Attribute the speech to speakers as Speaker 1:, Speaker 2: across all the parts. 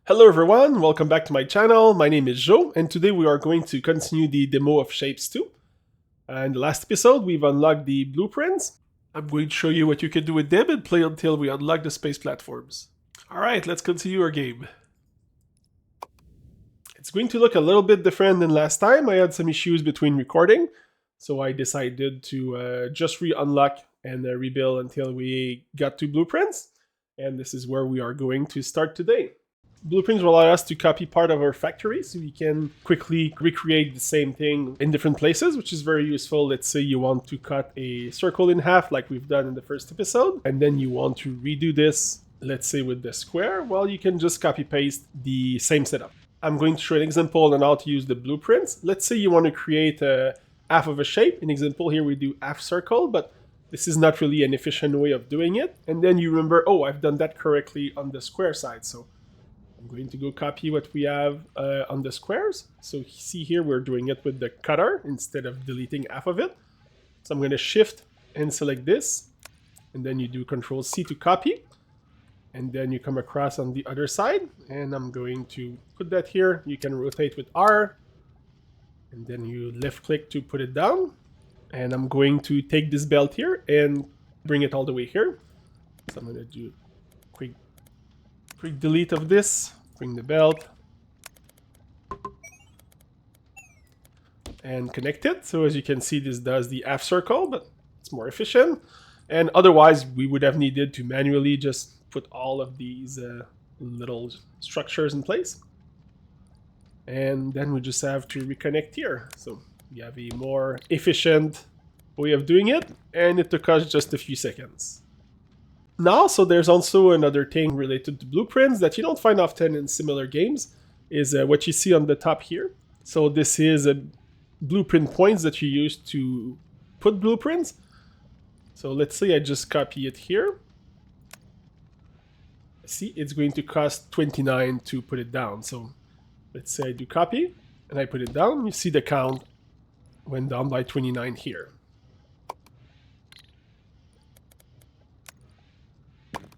Speaker 1: Hello everyone, welcome back to my channel. My name is Joe, and today we are going to continue the demo of Shapez 2. In the last episode, we've unlocked the blueprints. I'm going to show you what you can do with them and play until we unlock the space platforms. Alright, let's continue our game. It's going to look a little bit different than last time. I had some issues between recording, so I decided to just re-unlock and rebuild until we got to blueprints. And this is where we are going to start today. Blueprints will allow us to copy part of our factory so we can quickly recreate the same thing in different places, which is very useful. Let's say you want to cut a circle in half like we've done in the first episode, and then you want to redo this, let's say with the square. Well, you can just copy paste the same setup. I'm going to show an example on how to use the blueprints. Let's say you want to create a half of a shape. In example here we do half circle, but this is not really an efficient way of doing it. And then you remember, oh, I've done that correctly on the square side. So I'm going to go copy what we have on the squares. So see here, we're doing it with the cutter instead of deleting half of it. So I'm going to shift and select this. And then you do Control C to copy. And then you come across on the other side. And I'm going to put that here. You can rotate with R. And then you left click to put it down. And I'm going to take this belt here and bring it all the way here. So I'm going to do quick delete of this, bring the belt, and connect it. So as you can see, this does the half circle, but it's more efficient. And otherwise, we would have needed to manually just put all of these little structures in place. And then we just have to reconnect here. So we have a more efficient way of doing it, and it took us just a few seconds. Now, so there's also another thing related to blueprints that you don't find often in similar games, is what you see on the top here. So this is a blueprint points that you use to put blueprints. So let's say I just copy it here. See, it's going to cost 29 to put it down. So let's say I do copy and I put it down. You see the count went down by 29 here.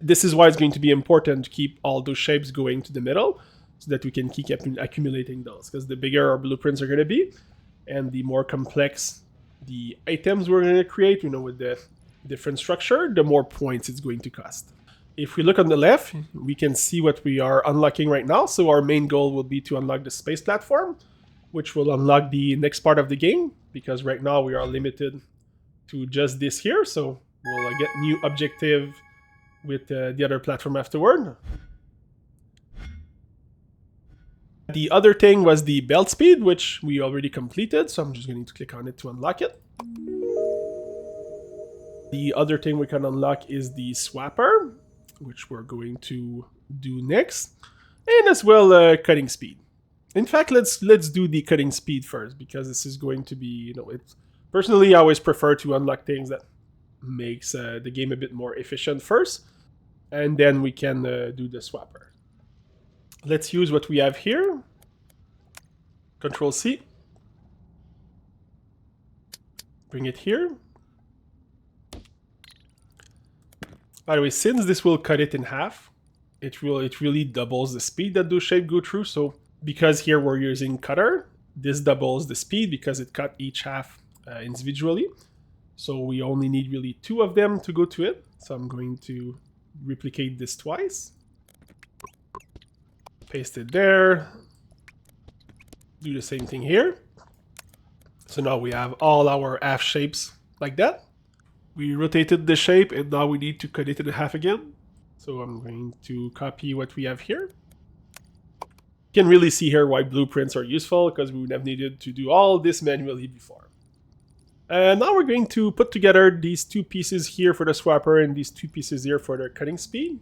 Speaker 1: This is why it's going to be important to keep all those shapes going to the middle so that we can keep accumulating those, because the bigger our blueprints are going to be and the more complex the items we're going to create, with the different structure, the more points it's going to cost. If we look on the left, we can see what we are unlocking right now. So our main goal will be to unlock the space platform, which will unlock the next part of the game, because right now we are limited to just this here. So we'll get new objective with the other platform afterward. The other thing was the belt speed, which we already completed, so I'm just going to click on it to unlock it. The other thing we can unlock is the swapper, which we're going to do next, and as well cutting speed. In fact, let's do the cutting speed first, because this is going to be, personally I always prefer to unlock things that makes the game a bit more efficient first, and then we can do the swapper. Let's use what we have here. Control C. Bring it here. By the way, since this will cut it in half, it really doubles the speed that those shapes go through. So because here we're using cutter, this doubles the speed because it cut each half individually. So we only need really 2 of them to go to it. So I'm going to replicate this twice. Paste it there. Do the same thing here. So now we have all our half shapes like that. We rotated the shape and now we need to cut it in half again. So I'm going to copy what we have here. You can really see here why blueprints are useful, because we would have needed to do all this manually before. And now we're going to put together these 2 pieces here for the swapper and these 2 pieces here for the cutting speed.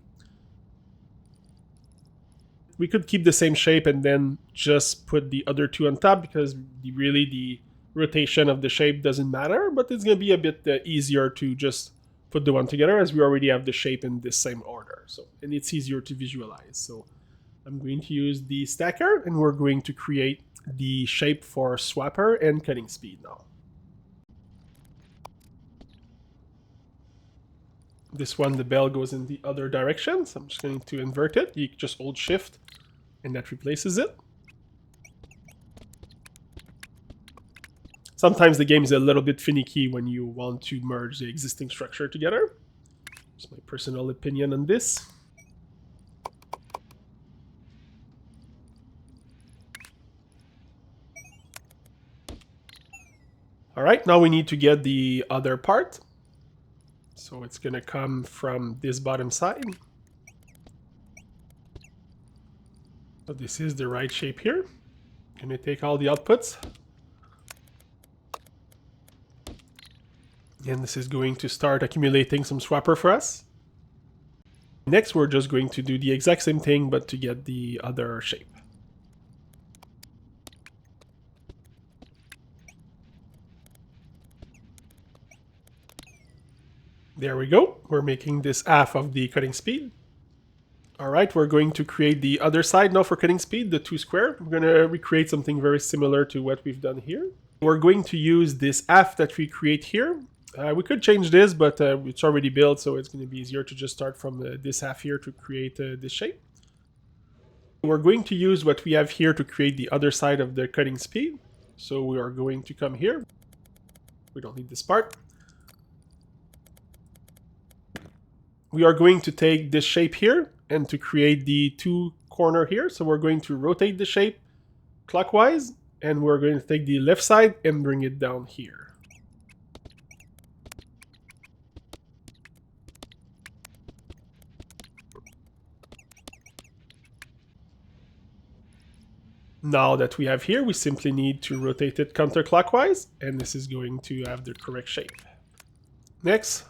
Speaker 1: We could keep the same shape and then just put the other 2 on top, because really the rotation of the shape doesn't matter, but it's going to be a bit easier to just put the one together, as we already have the shape in this same order. And it's easier to visualize. So I'm going to use the stacker and we're going to create the shape for swapper and cutting speed now. This one, the bell goes in the other direction, so I'm just going to invert it. You just hold shift and that replaces it. Sometimes the game is a little bit finicky when you want to merge the existing structure together. That's my personal opinion on this. All right, now we need to get the other part. So it's going to come from this bottom side. So this is the right shape here. Going to take all the outputs. And this is going to start accumulating some swapper for us. Next, we're just going to do the exact same thing, but to get the other shape. There we go. We're making this half of the cutting speed. All right, we're going to create the other side now for cutting speed, the 2 square. We're going to recreate something very similar to what we've done here. We're going to use this half that we create here. We could change this, but it's already built, so it's going to be easier to just start from this half here to create this shape. We're going to use what we have here to create the other side of the cutting speed. So we are going to come here. We don't need this part. We are going to take this shape here and to create the 2 corner here. So we're going to rotate the shape clockwise, and we're going to take the left side and bring it down here. Now that we have here, we simply need to rotate it counterclockwise, and this is going to have the correct shape. Next,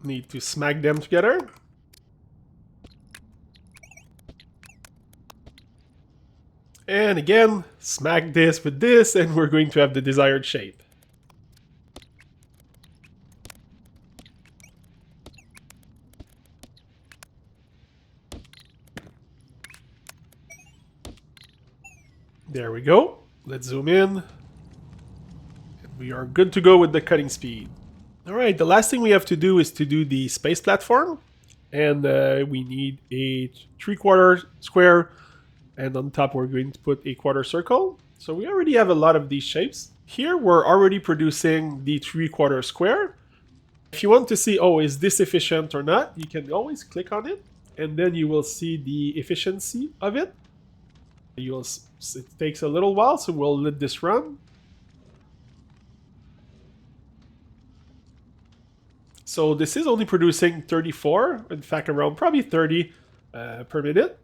Speaker 1: need to smack them together. And again, smack this with this, and we're going to have the desired shape. There we go. Let's zoom in. And we are good to go with the cutting speed. All right, the last thing we have to do is to do the space platform. And we need a 3/4 square. And on top, we're going to put a quarter circle. So we already have a lot of these shapes. Here, we're already producing the 3/4 square. If you want to see, oh, is this efficient or not, you can always click on it. And then you will see the efficiency of it. It takes a little while, so we'll let this run. So this is only producing 34, in fact around probably 30 per minute.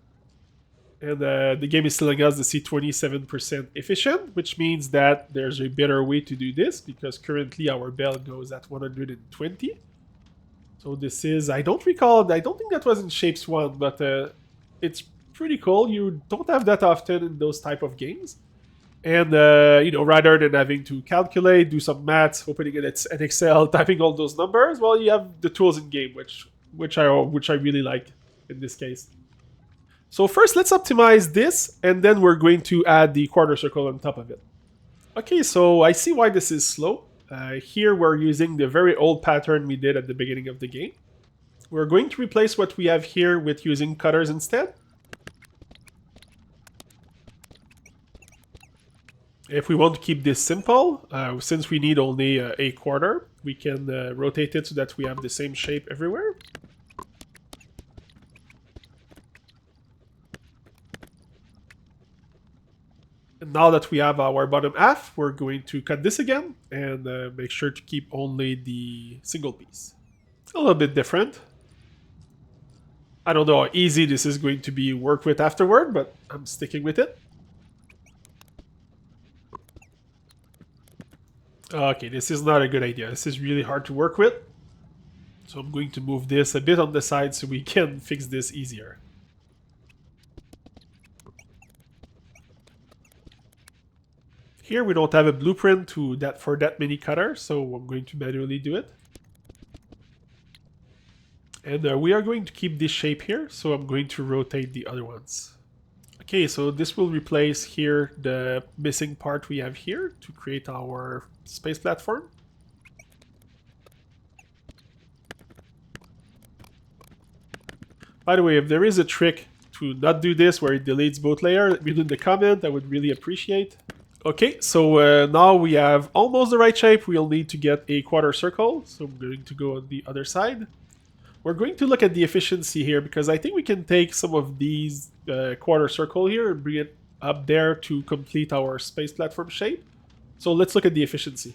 Speaker 1: And the game is telling us to see 27% efficient, which means that there's a better way to do this, because currently our bell goes at 120. So this is, I don't think that was in Shapes 1, but it's pretty cool. You don't have that often in those type of games. And, rather than having to calculate, do some maths, opening an Excel, typing all those numbers, well, you have the tools in game, which I really like in this case. So first, let's optimize this, and then we're going to add the quarter circle on top of it. Okay, so I see why this is slow. Here we're using the very old pattern we did at the beginning of the game. We're going to replace what we have here with using cutters instead. If we want to keep this simple, since we need only a quarter, we can rotate it so that we have the same shape everywhere. And now that we have our bottom half, we're going to cut this again and make sure to keep only the single piece. A little bit different. I don't know how easy this is going to be work with afterward, but I'm sticking with it. Okay, this is not a good idea. This is really hard to work with. So I'm going to move this a bit on the side so we can fix this easier. Here we don't have a blueprint for that many cutters, so I'm going to manually do it. And we are going to keep this shape here, so I'm going to rotate the other ones. Okay, so this will replace here the missing part we have here to create our space platform. By the way, if there is a trick to not do this where it deletes both layers, let me know in the comment. I would really appreciate. Okay, so now we have almost the right shape. We'll need to get a quarter circle. So I'm going to go on the other side. We're going to look at the efficiency here because I think we can take some of these quarter circle here and bring it up there to complete our space platform shape. So let's look at the efficiency.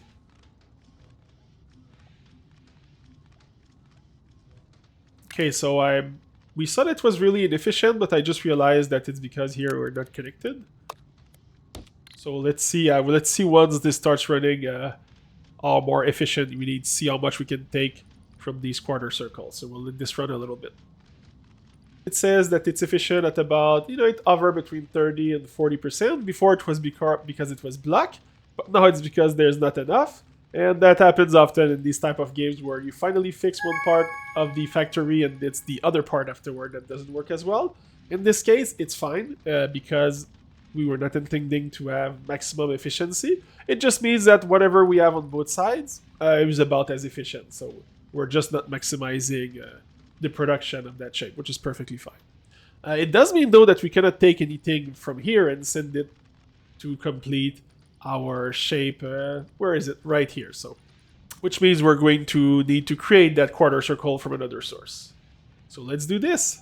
Speaker 1: Okay, so we saw that it was really inefficient, but I just realized that it's because here we're not connected. So let's see once this starts running how more efficient we need to see how much we can take from these quarter circles. So we'll let this run a little bit. It says that it's efficient at about, it hover between 30 and 40%. Before it was because it was black, but now it's because there's not enough. And that happens often in these type of games where you finally fix one part of the factory and it's the other part afterward that doesn't work as well. In this case, it's fine because we were not intending to have maximum efficiency. It just means that whatever we have on both sides is about as efficient. So we're just not maximizing the production of that shape, which is perfectly fine. It does mean, though, that we cannot take anything from here and send it to complete our shape. Where is it? Right here. So, which means we're going to need to create that quarter circle from another source. So let's do this.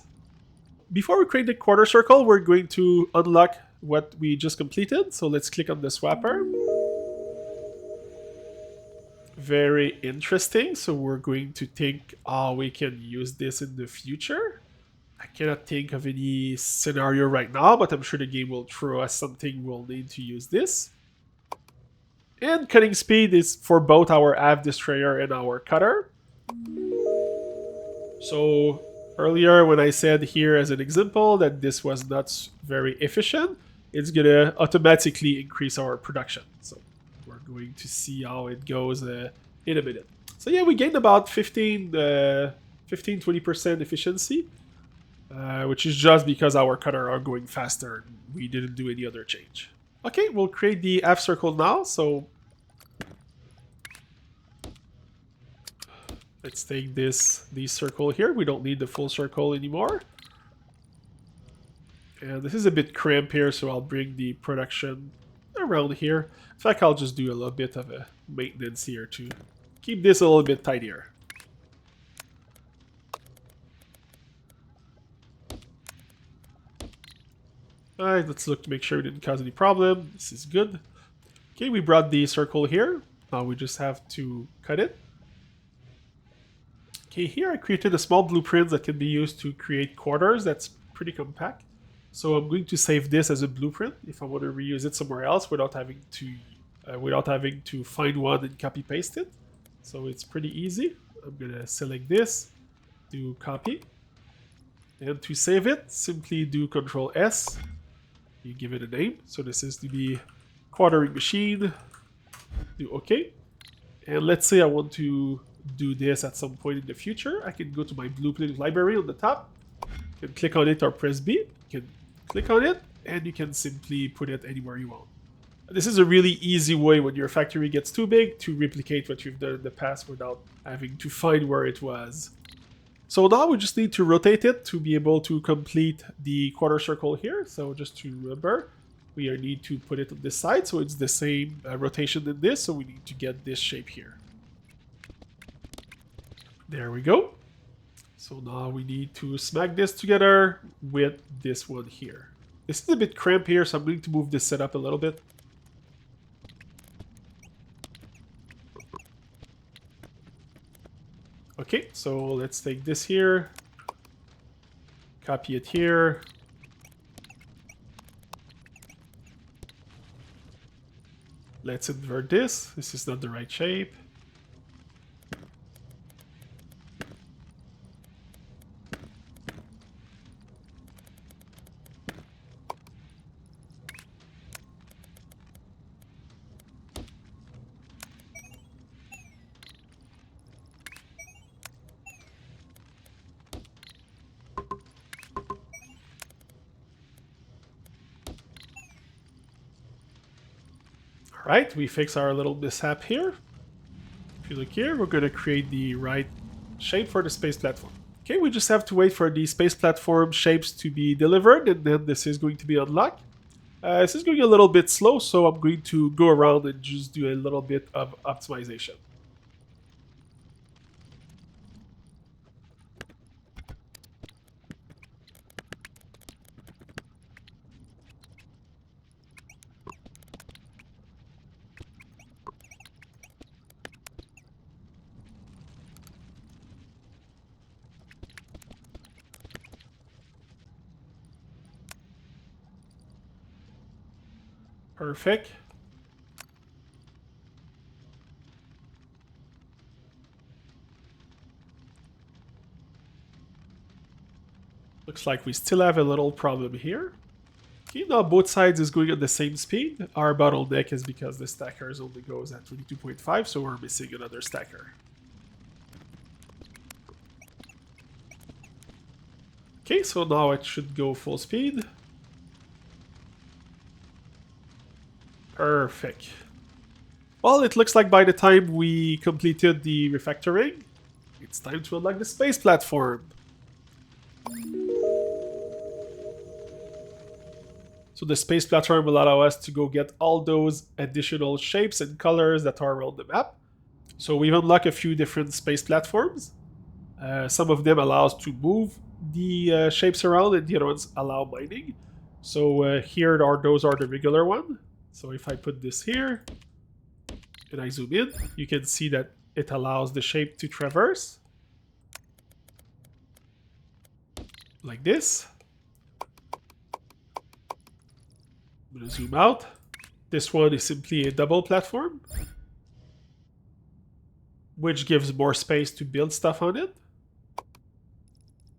Speaker 1: Before we create the quarter circle, we're going to unlock what we just completed. So let's click on the swapper. Very interesting. So we're going to think how we can use this in the future. I cannot think of any scenario right now, but I'm sure the game will throw us something we'll need to use this. And cutting speed is for both our Av Destroyer and our cutter. So earlier when I said here as an example that this was not very efficient, it's going to automatically increase our production. So we're going to see how it goes in a minute. So yeah, we gained about 15-20% efficiency, which is just because our cutter are going faster. We didn't do any other change. Okay, we'll create the F circle now. So let's take this circle here. We don't need the full circle anymore. And this is a bit cramped here, so I'll bring the production around here. In fact, I'll just do a little bit of a maintenance here to keep this a little bit tidier. Alright, let's look to make sure we didn't cause any problem. This is good. Okay, we brought the circle here. Now we just have to cut it. Okay, here I created a small blueprint that can be used to create quarters. That's pretty compact. So I'm going to save this as a blueprint if I want to reuse it somewhere else without having to find one and copy paste it. So it's pretty easy. I'm gonna select this, do copy, and to save it, simply do Control S. You give it a name. So this is to be quartering machine. Do OK, and let's say I want to do this at some point in the future. I can go to my blueprint library on the top. You can click on it or press B. You can click on it, and you can simply put it anywhere you want. This is a really easy way when your factory gets too big to replicate what you've done in the past without having to find where it was. So now we just need to rotate it to be able to complete the quarter circle here. So just to remember, we need to put it on this side, so it's the same rotation in this, so we need to get this shape here. There we go. So now we need to smack this together with this one here. This is a bit cramped here, so I'm going to move this setup a little bit. Okay, so let's take this here, copy it here. Let's invert this. This is not the right shape. Alright, we fix our little mishap here. If you look here, we're going to create the right shape for the space platform. Okay, we just have to wait for the space platform shapes to be delivered, and then this is going to be unlocked. This is going a little bit slow, so I'm going to go around and just do a little bit of optimization. Perfect. Looks like we still have a little problem here. Okay, now both sides is going at the same speed. Our bottleneck is because the stackers only goes at 22.5, so we're missing another stacker. Okay, so now it should go full speed. Perfect. Well, it looks like by the time we completed the refactoring, it's time to unlock the space platform. So the space platform will allow us to go get all those additional shapes and colors that are around the map. So we've unlocked a few different space platforms. Some of them allow us to move the shapes around, and the other ones allow mining. So here those are the regular one. So if I put this here and I zoom in, you can see that it allows the shape to traverse like this. I'm going to zoom out. This one is simply a double platform, which gives more space to build stuff on it.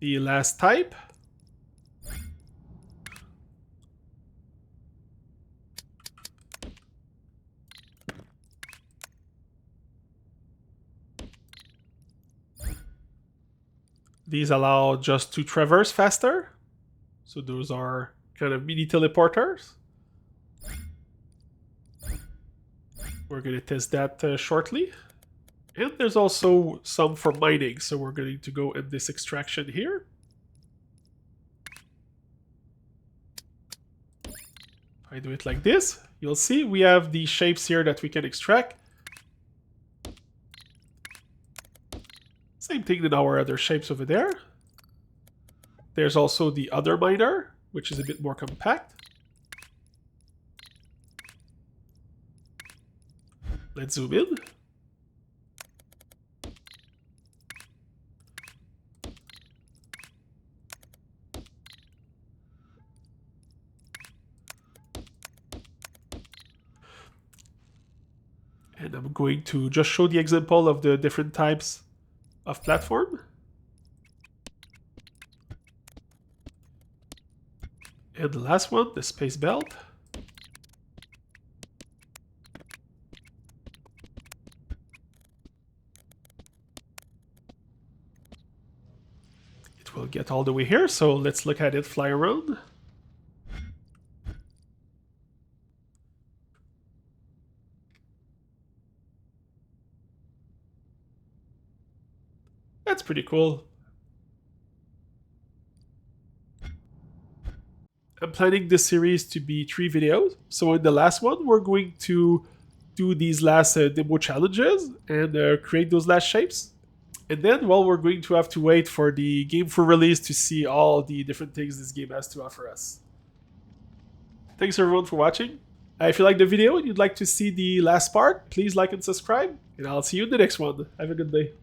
Speaker 1: The last type. These allow just to traverse faster. So those are kind of mini teleporters. We're going to test that shortly. And there's also some for mining, so we're going to go in this extraction here. If I do it like this, you'll see we have the shapes here that we can extract. Same thing in our other shapes over there. There's also the other miner, which is a bit more compact. Let's zoom in. And I'm going to just show the example of the different types of platform. And the last one, the space belt. It will get all the way here, so let's look at it fly around. That's pretty cool. I'm planning this series to be 3 videos. So in the last one, we're going to do these last demo challenges and create those last shapes. And then, well, we're going to have to wait for the game for release to see all the different things this game has to offer us. Thanks everyone for watching. If you liked the video and you'd like to see the last part, please like and subscribe. And I'll see you in the next one. Have a good day.